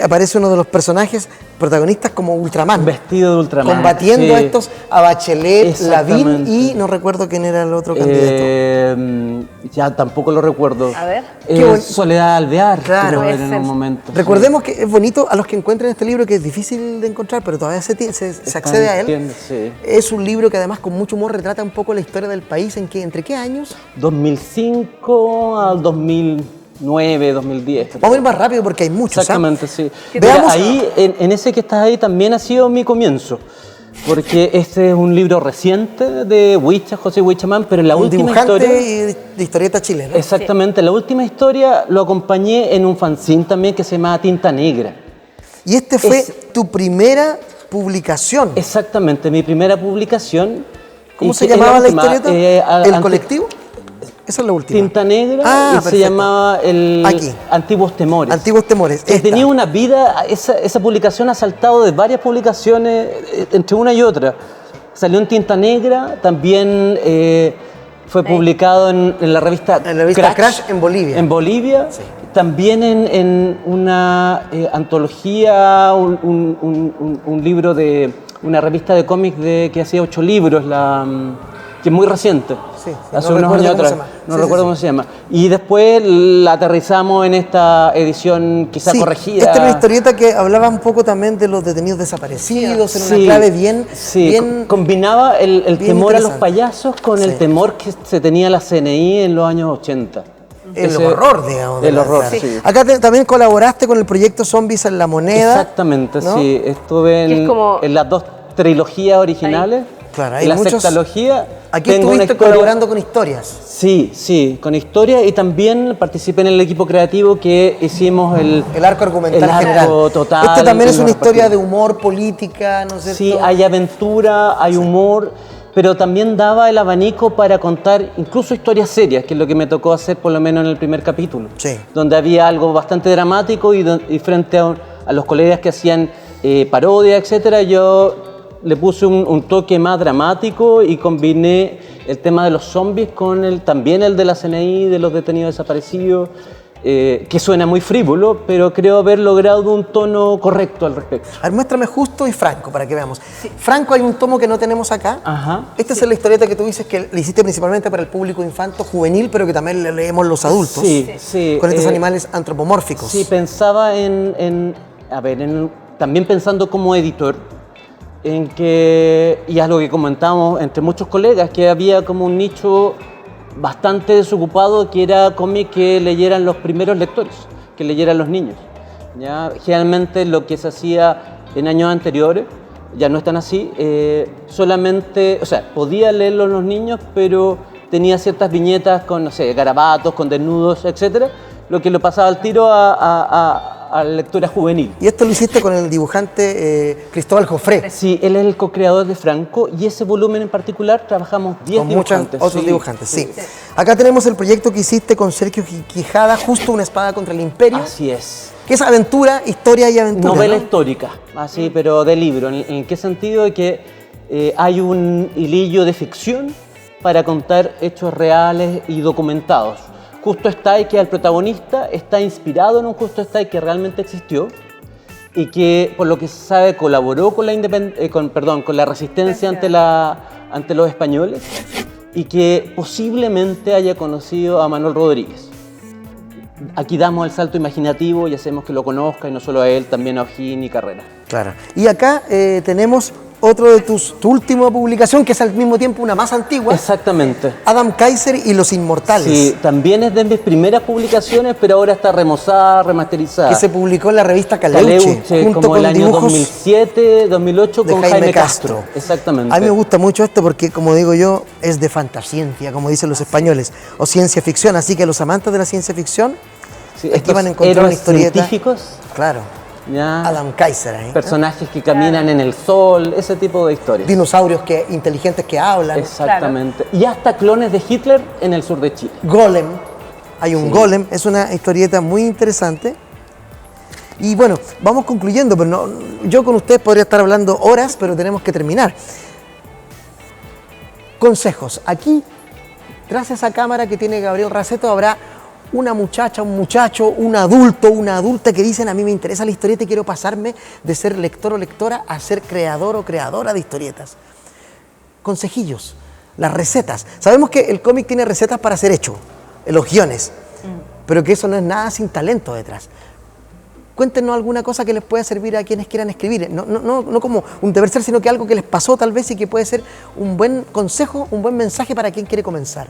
aparece uno de los personajes protagonistas como Ultraman. Vestido de Ultraman. Combatiendo a sí. estos, a Bachelet, Exactamente. Lavín y no recuerdo quién era el otro candidato. Ya tampoco lo recuerdo. A ver. Qué bueno. Soledad Alvear, Claro. creo que Puede era en ser. un momento. Recordemos que es bonito a los que encuentren este libro, que es difícil de encontrar, pero todavía se accede a él. Entiendo, sí. Es un libro que además con mucho humor retrata un poco la historia del país, ¿entre qué años? 2005 al 2009, 2010. Vamos a ir más rápido porque hay muchos. Exactamente, sí. Veamos- Mira, ahí, en ese que estás ahí también ha sido mi comienzo. Porque este es un libro reciente de José Huichamán, pero en la Un última dibujante historia... de historieta chilena. Exactamente, la última historia lo acompañé en un fanzine también que se llama Tinta Negra. Y este fue tu primera publicación. Exactamente, mi primera publicación. ¿Cómo y se que es llamaba la última, historieta? ¿El colectivo? Esa es la última. Tinta Negra, y perfecto. se llamaba Aquí. Antiguos Temores. Antiguos Temores. Que esta. tenía una vida, esa publicación ha saltado de varias publicaciones, entre una y otra. Salió en Tinta Negra, también fue publicado en la revista En la revista Crash en Bolivia. En Bolivia, también en una antología, un libro de una revista de cómics que hacía 8 libros, que es muy reciente, Sí, hace no unos recuerdo años cómo atrás. se llama. No Sí, recuerdo sí, cómo se llama. Y después la aterrizamos en esta edición quizá Sí, corregida. esta era una historieta que hablaba un poco también de los detenidos desaparecidos, en una clave bien... Sí, bien combinaba el bien temor a los interesante. payasos con el Sí. temor que se tenía la CNI en los años 80. el Ese- horror, digamos. de El la- horror, claro. sí. Acá también colaboraste con el proyecto Zombies en la Moneda. Exactamente, ¿no? sí. Estuve Que es como- en las 2 trilogías originales. Claro, hay en la muchos- sextalogía. Aquí tengo una estuviste historia- colaborando con historias. Sí, con historia, y también participé en el equipo creativo que hicimos el El arco argumental el arco general. total. Este también y es lo una historia de repartimos. humor, política, ¿no es cierto? Sí, hay aventura, hay humor, pero también daba el abanico para contar incluso historias serias, que es lo que me tocó hacer por lo menos en el primer capítulo. Sí. Donde había algo bastante dramático y frente a los colegas que hacían parodia, etcétera, yo le puse un toque más dramático y combiné el tema de los zombies con también el de la CNI, de los detenidos desaparecidos, que suena muy frívolo, pero creo haber logrado un tono correcto al respecto. A ver, muéstrame Justo y Franco para que veamos. Franco, hay un tomo que no tenemos acá. Ajá. Esta es la historieta que tú dices que le hiciste principalmente para el público infanto juvenil, pero que también le leemos los adultos. Sí. Con estos animales antropomórficos. Sí, pensaba también pensando como editor, en que, y es lo que comentamos entre muchos colegas, que había como un nicho bastante desocupado, que era cómic que leyeran los primeros lectores, que leyeran los niños. ¿Ya? Generalmente lo que se hacía en años anteriores, ya no es tan así, solamente, o sea, podía leerlo los niños, pero tenía ciertas viñetas con, no sé, garabatos, con desnudos, etcétera, lo que lo pasaba al tiro a la lectura juvenil. Y esto lo hiciste con el dibujante Cristóbal Jofré. Sí, él es el co-creador de Franco, y ese volumen en particular trabajamos 10 Con muchos dibujantes. otros sí. dibujantes, sí. Acá tenemos el proyecto que hiciste con Sergio Quijada, Justo una espada contra el imperio, Así es. que es aventura, historia y aventura. Novela ¿no? histórica, así, pero de libro. ¿En qué sentido? De que hay un hilillo de ficción para contar hechos reales y documentados. Justo Stay, que es el protagonista, está inspirado en un Justo Stay que realmente existió y que, por lo que se sabe, colaboró con la resistencia ante los españoles y que posiblemente haya conocido a Manuel Rodríguez. Aquí damos el salto imaginativo y hacemos que lo conozca, y no solo a él, también a O'Higgins y Carrera. Claro. Y acá tenemos otro de tu última publicación, que es al mismo tiempo una más antigua. Exactamente. Adam Kaiser y los Inmortales. Sí, también es de mis primeras publicaciones, pero ahora está remozada, remasterizada. Que se publicó en la revista Caleuche, junto como con el año dibujos 2007, 2008 de con Jaime Castro. Exactamente. A mí me gusta mucho esto porque, como digo yo, es de fantasciencia, como dicen los españoles, o ciencia ficción, así que los amantes de la ciencia ficción aquí van a encontrar una historieta. Científicos. Claro. Ya. Adam Kaiser ahí. Personajes que caminan en el sol, ese tipo de historias. Dinosaurios inteligentes que hablan. Exactamente. Claro. Y hasta clones de Hitler en el sur de Chile. Golem. Hay un Golem. Es una historieta muy interesante. Y bueno, vamos concluyendo. Pero yo con ustedes podría estar hablando horas, pero tenemos que terminar. Consejos. Aquí, tras esa cámara que tiene Gabriel Raceto, habrá una muchacha, un muchacho, un adulto, una adulta que dicen: a mí me interesa la historieta y quiero pasarme de ser lector o lectora a ser creador o creadora de historietas. Consejillos, las recetas. Sabemos que el cómic tiene recetas para ser hecho, los guiones, pero que eso no es nada sin talento detrás. Cuéntenos alguna cosa que les pueda servir a quienes quieran escribir, no como un deber ser, sino que algo que les pasó tal vez y que puede ser un buen consejo, un buen mensaje para quien quiere comenzar.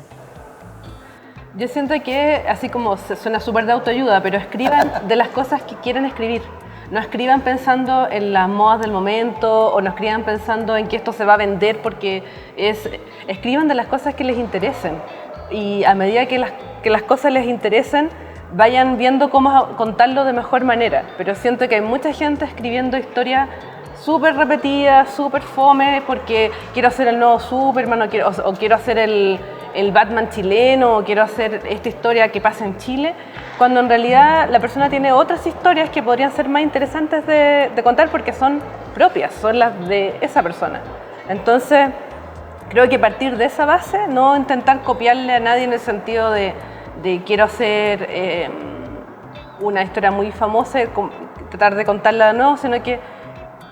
Yo siento que, así como suena súper de autoayuda, pero escriban de las cosas que quieren escribir. No escriban pensando en las modas del momento o no escriban pensando en que esto se va a vender porque escriban de las cosas que les interesen. Y a medida que las cosas les interesen, vayan viendo cómo contarlo de mejor manera. Pero siento que hay mucha gente escribiendo historias súper repetidas, súper fome, porque quiero hacer el nuevo Superman o quiero hacer el Batman chileno, o quiero hacer esta historia que pasa en Chile, cuando en realidad la persona tiene otras historias que podrían ser más interesantes de contar porque son propias, son las de esa persona. Entonces, creo que partir de esa base, no intentar copiarle a nadie en el sentido de quiero hacer una historia muy famosa y tratar de contarla de nuevo, sino que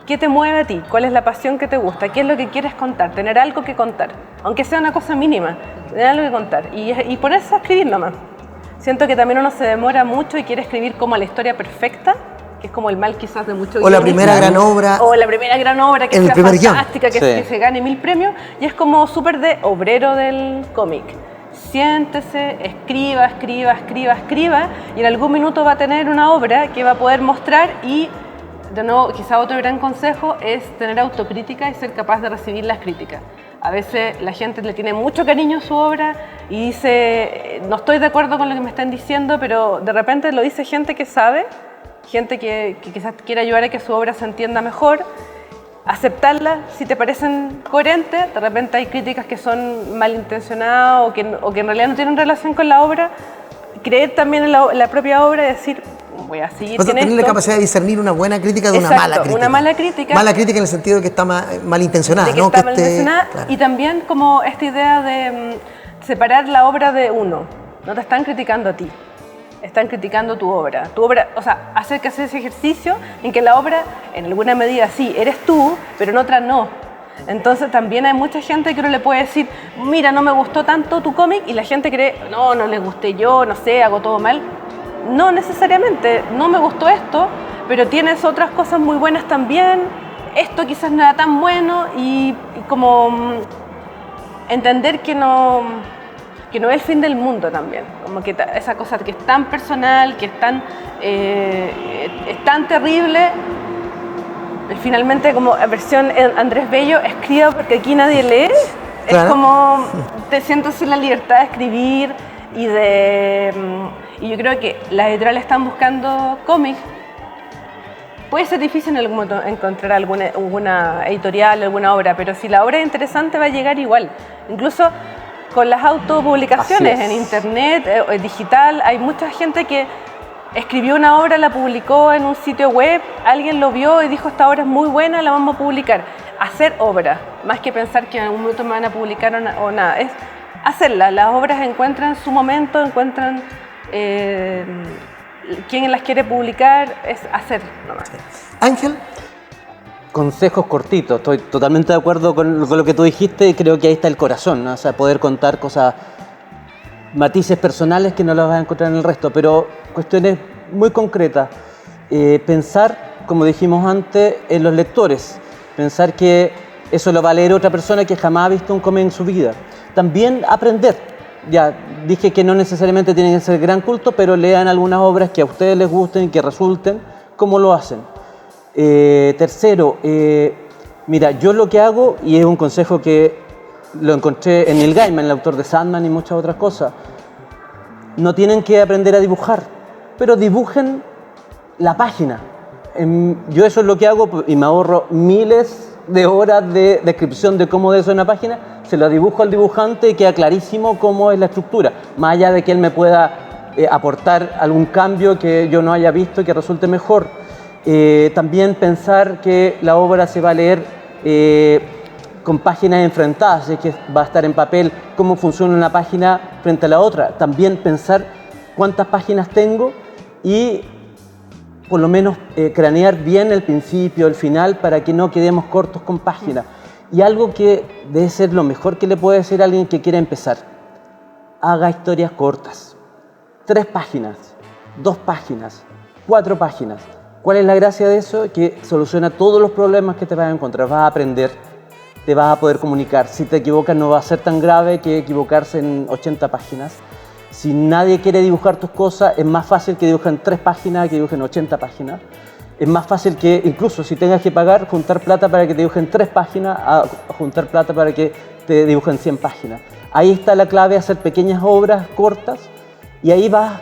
¿qué te mueve a ti? ¿Cuál es la pasión que te gusta? ¿Qué es lo que quieres contar? Tener algo que contar, aunque sea una cosa mínima, tener algo que contar y ponerse a escribir nomás. Siento que también uno se demora mucho y quiere escribir como la historia perfecta, que es como el mal quizás de muchos. O la primera gran obra. O la primera gran obra que sea fantástica, que se gane 1000 premios, y es como súper de obrero del cómic. Siéntese, escriba, y en algún minuto va a tener una obra que va a poder mostrar. Y de nuevo, quizá otro gran consejo es tener autocrítica y ser capaz de recibir las críticas. A veces la gente le tiene mucho cariño a su obra y dice, no estoy de acuerdo con lo que me están diciendo, pero de repente lo dice gente que sabe, gente que quizás quiere ayudar a que su obra se entienda mejor. Aceptarlas si te parecen coherentes. De repente hay críticas que son malintencionadas o que en realidad no tienen relación con la obra. Creer también en la propia obra y decir, voy a seguir con esto. Tener la capacidad de discernir una buena crítica de una mala crítica. Una mala crítica. Mala crítica en el sentido de que está malintencionada. De que está malintencionada, claro. Y también como esta idea de separar la obra de uno. No te están criticando a ti. Están criticando tu obra, o sea, hacer que hacer ese ejercicio en que la obra, en alguna medida sí, eres tú, pero en otra no. Entonces también hay mucha gente que uno le puede decir, mira, no me gustó tanto tu cómic, y la gente cree, no le gusté yo, no sé, hago todo mal. No necesariamente, no me gustó esto, pero tienes otras cosas muy buenas también, esto quizás no era tan bueno, y como entender que no es el fin del mundo también, como que esa cosa que es tan personal, que es tan terrible, finalmente como versión Andrés Bello, escriba porque aquí nadie lee, claro. Es como te sientes en la libertad de escribir y yo creo que las editoriales están buscando cómics. Puede ser difícil en algún momento encontrar alguna editorial, alguna obra, pero si la obra es interesante va a llegar igual, incluso con las autopublicaciones en internet, digital. Hay mucha gente que escribió una obra, la publicó en un sitio web, alguien lo vio y dijo esta obra es muy buena, la vamos a publicar. Hacer obra, más que pensar que en algún momento me van a publicar o nada, es hacerla. Las obras encuentran su momento, encuentran quién las quiere publicar, es hacer nomás. Ángel. Consejos cortitos, estoy totalmente de acuerdo con lo que tú dijiste y creo que ahí está el corazón, ¿no? O sea, poder contar cosas, matices personales que no las vas a encontrar en el resto, pero cuestiones muy concretas. Pensar, como dijimos antes, en los lectores, pensar que eso lo va a leer otra persona que jamás ha visto un cómic en su vida. También aprender, ya dije que no necesariamente tienen que ser gran culto, pero lean algunas obras que a ustedes les gusten, que resulten, cómo lo hacen. Tercero, mira, yo lo que hago, y es un consejo que lo encontré en Neil Gaiman, el autor de Sandman y muchas otras cosas, no tienen que aprender a dibujar, pero dibujen la página. Yo eso es lo que hago y me ahorro miles de horas de descripción de cómo es una página, se lo dibujo al dibujante y queda clarísimo cómo es la estructura, más allá de que él me pueda aportar algún cambio que yo no haya visto y que resulte mejor. También pensar que la obra se va a leer con páginas enfrentadas, es que va a estar en papel, cómo funciona una página frente a la otra. También pensar cuántas páginas tengo y por lo menos cranear bien el principio, el final, para que no quedemos cortos con páginas. Y algo que debe ser lo mejor que le puede decir a alguien que quiera empezar: haga historias cortas, 3 páginas, 2 páginas, 4 páginas. ¿Cuál es la gracia de eso? Que soluciona todos los problemas que te vas a encontrar. Vas a aprender, te vas a poder comunicar. Si te equivocas no va a ser tan grave que equivocarse en 80 páginas. Si nadie quiere dibujar tus cosas, es más fácil que dibujen 3 páginas que dibujen 80 páginas. Es más fácil que, incluso si tengas que pagar, juntar plata para que te dibujen 3 páginas a juntar plata para que te dibujen 100 páginas. Ahí está la clave, hacer pequeñas obras cortas y ahí vas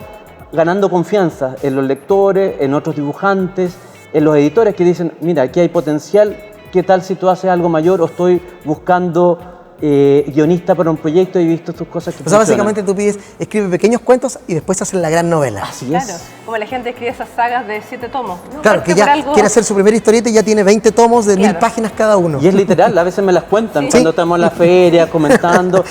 ganando confianza en los lectores, en otros dibujantes, en los editores que dicen, mira, aquí hay potencial, ¿qué tal si tú haces algo mayor o estoy buscando guionista para un proyecto y he visto tus cosas que funcionan? Básicamente tú pides, escribe pequeños cuentos y después hacen la gran novela. Así claro, es. Como la gente escribe esas sagas de 7 tomos. ¿No? Claro, que ya quiere hacer su primera historieta y ya tiene 20 tomos de 1000 páginas cada uno. Y es literal, a veces me las cuentan cuando estamos en la feria comentando.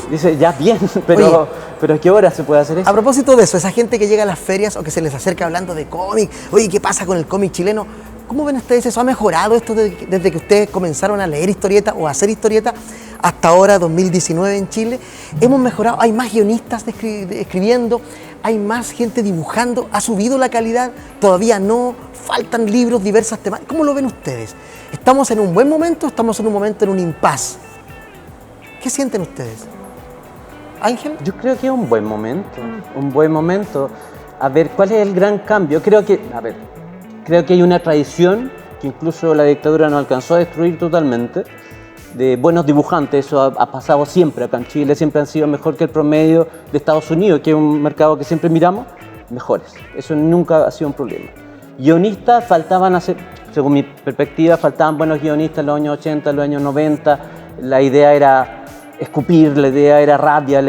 Dice, ya bien, pero ¿a qué hora se puede hacer eso? A propósito de eso, esa gente que llega a las ferias o que se les acerca hablando de cómic, oye, ¿qué pasa con el cómic chileno? ¿Cómo ven ustedes eso? ¿Ha mejorado esto desde que ustedes comenzaron a leer historieta o a hacer historieta hasta ahora, 2019 en Chile? ¿Hemos mejorado? ¿Hay más guionistas escribiendo? ¿Hay más gente dibujando? ¿Ha subido la calidad? ¿Todavía no? ¿Faltan libros, diversas temáticas? ¿Cómo lo ven ustedes? ¿Estamos en un buen momento o estamos en un momento en un impasse? ¿Qué sienten ustedes? Ángel. Yo creo que es un buen momento, un buen momento. A ver, ¿cuál es el gran cambio? Creo que hay una tradición que incluso la dictadura no alcanzó a destruir totalmente, de buenos dibujantes. Eso ha pasado siempre acá en Chile, siempre han sido mejor que el promedio de Estados Unidos, que es un mercado que siempre miramos, mejores. Eso nunca ha sido un problema. Guionistas faltaban según mi perspectiva, faltaban buenos guionistas en los años 80, en los años 90. La idea era escupir, la idea era rabia,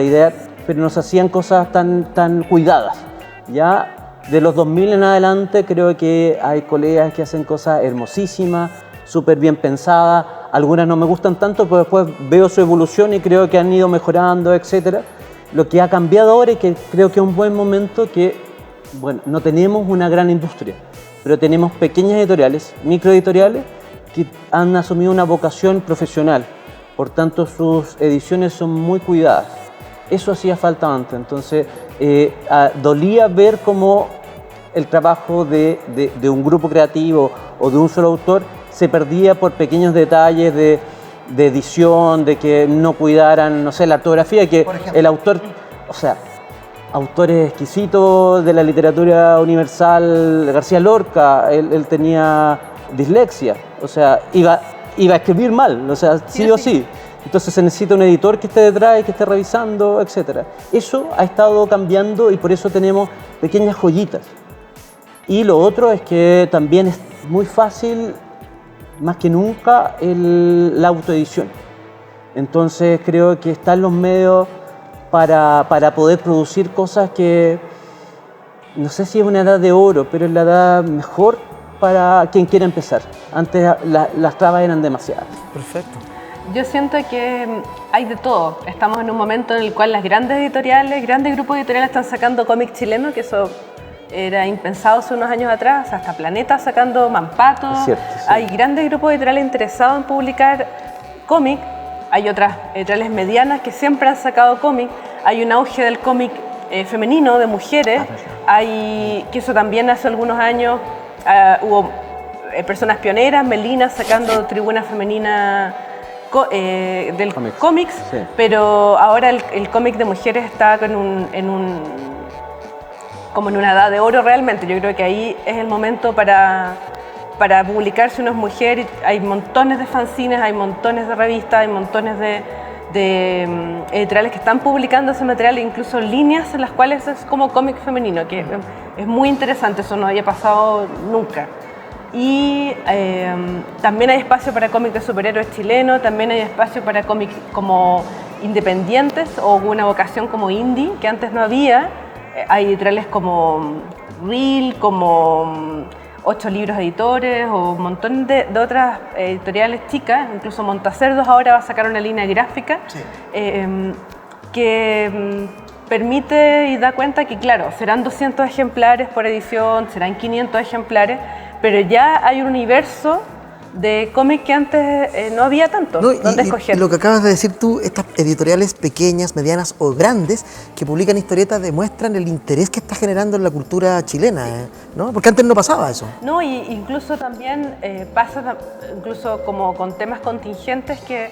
pero nos hacían cosas tan cuidadas. Ya de los 2000 en adelante creo que hay colegas que hacen cosas hermosísimas, súper bien pensadas. Algunas no me gustan tanto, pero después veo su evolución y creo que han ido mejorando, etc. Lo que ha cambiado ahora y que creo que es un buen momento que, bueno, no tenemos una gran industria, pero tenemos pequeñas editoriales, microeditoriales, que han asumido una vocación profesional. Por tanto, sus ediciones son muy cuidadas. Eso hacía falta antes. Entonces, dolía ver cómo el trabajo de un grupo creativo o de un solo autor se perdía por pequeños detalles de edición, de que no cuidaran, no sé, la ortografía, que el autor, o sea, autores exquisitos de la literatura universal, García Lorca, él tenía dislexia, o sea, iba a escribir mal, o sea, sí o sí. Entonces se necesita un editor que esté detrás y que esté revisando, etc. Eso ha estado cambiando y por eso tenemos pequeñas joyitas. Y lo otro es que también es muy fácil, más que nunca, la autoedición. Entonces creo que están los medios para poder producir cosas que no sé si es una edad de oro, pero es la edad mejor para quien quiera empezar. Antes las trabas eran demasiadas. Perfecto. Yo siento que hay de todo. Estamos en un momento en el cual las grandes editoriales, grandes grupos editoriales están sacando cómics chilenos, que eso era impensado hace unos años atrás, hasta Planeta sacando Mampato. Es cierto, sí. Hay grandes grupos editoriales interesados en publicar cómic. Hay otras editoriales medianas que siempre han sacado cómic. Hay un auge del cómic femenino, de mujeres. Que eso también hace algunos años hubo personas pioneras, Melina sacando Tribuna Femenina del cómics, sí. Pero ahora el cómic de mujeres está como en una edad de oro realmente. Yo creo que ahí es el momento para publicarse unas mujeres. Hay montones de fanzines, hay montones de revistas, hay montones de editoriales que están publicando ese material, incluso líneas en las cuales es como cómic femenino, que es muy interesante, eso no había pasado nunca. Y también hay espacio para cómics de superhéroes chilenos, también hay espacio para cómics como independientes o una vocación como indie, que antes no había. Hay editoriales como Reel, como 8 libros editores o un montón de otras editoriales chicas, incluso Montacerdos ahora va a sacar una línea gráfica, sí. Que permite y da cuenta que, claro, serán 200 ejemplares por edición, serán 500 ejemplares, pero ya hay un universo de cómics que antes no había tanto, donde escoger. Y lo que acabas de decir tú, estas editoriales pequeñas, medianas o grandes que publican historietas demuestran el interés que está generando en la cultura chilena, ¿no? Porque antes no pasaba eso. No, y incluso también pasa, incluso como con temas contingentes, que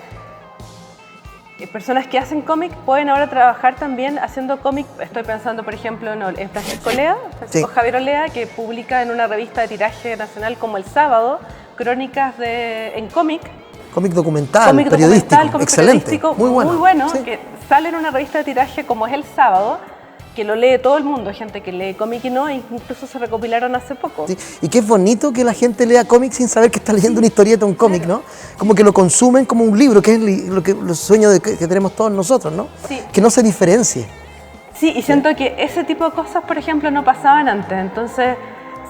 personas que hacen cómic pueden ahora trabajar también haciendo cómic. Estoy pensando, por ejemplo, en Francisco Olea, Francisco sí. Javier Olea, que publica en una revista de tiraje nacional como El Sábado, crónicas en cómic. Cómic documental, periodístico, excelente, muy bueno, sí. Que sale en una revista de tiraje como es El Sábado, que lo lee todo el mundo, gente que lee cómic y no, incluso se recopilaron hace poco. Sí. Y qué bonito que la gente lea cómics sin saber que está leyendo una historieta, un cómic, ¿no? Como que lo consumen como un libro, que es los sueños que tenemos todos nosotros, ¿no? Sí. Que no se diferencie. Sí, y siento que ese tipo de cosas, por ejemplo, no pasaban antes, entonces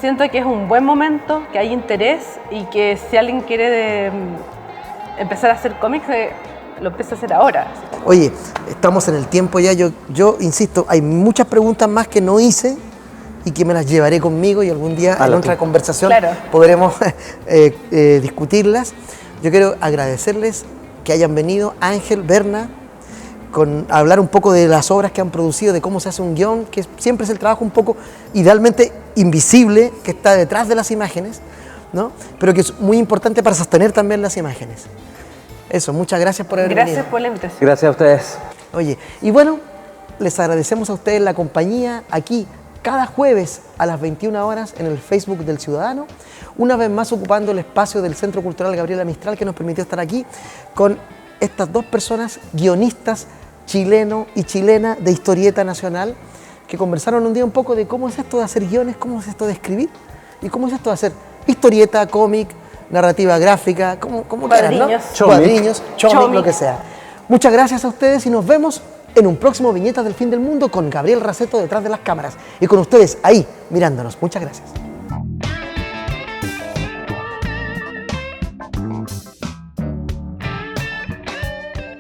siento que es un buen momento, que hay interés y que si alguien quiere empezar a hacer cómics, lo empieza a hacer ahora. Oye, estamos en el tiempo ya, yo insisto, hay muchas preguntas más que no hice y que me las llevaré conmigo y algún día en otra conversación podremos discutirlas. Yo quiero agradecerles que hayan venido, Ángel, Berna, a hablar un poco de las obras que han producido, de cómo se hace un guión, que siempre es el trabajo un poco idealmente invisible que está detrás de las imágenes, ¿no? Pero que es muy importante para sostener también las imágenes. Eso, muchas gracias por haber venido. Gracias por la invitación. Gracias a ustedes. Oye, y bueno, les agradecemos a ustedes la compañía aquí cada jueves a las 21 horas en el Facebook del Ciudadano, una vez más ocupando el espacio del Centro Cultural Gabriela Mistral, que nos permitió estar aquí con estas dos personas, guionistas chileno y chilena de historieta nacional, que conversaron un día un poco de cómo es esto de hacer guiones, cómo es esto de escribir y cómo es esto de hacer historieta, cómic, narrativa gráfica, cómo quieran, ¿no? Cuadriños, chómic, lo que sea. Muchas gracias a ustedes y nos vemos en un próximo Viñetas del Fin del Mundo con Gabriel Raceto detrás de las cámaras y con ustedes ahí mirándonos. Muchas gracias.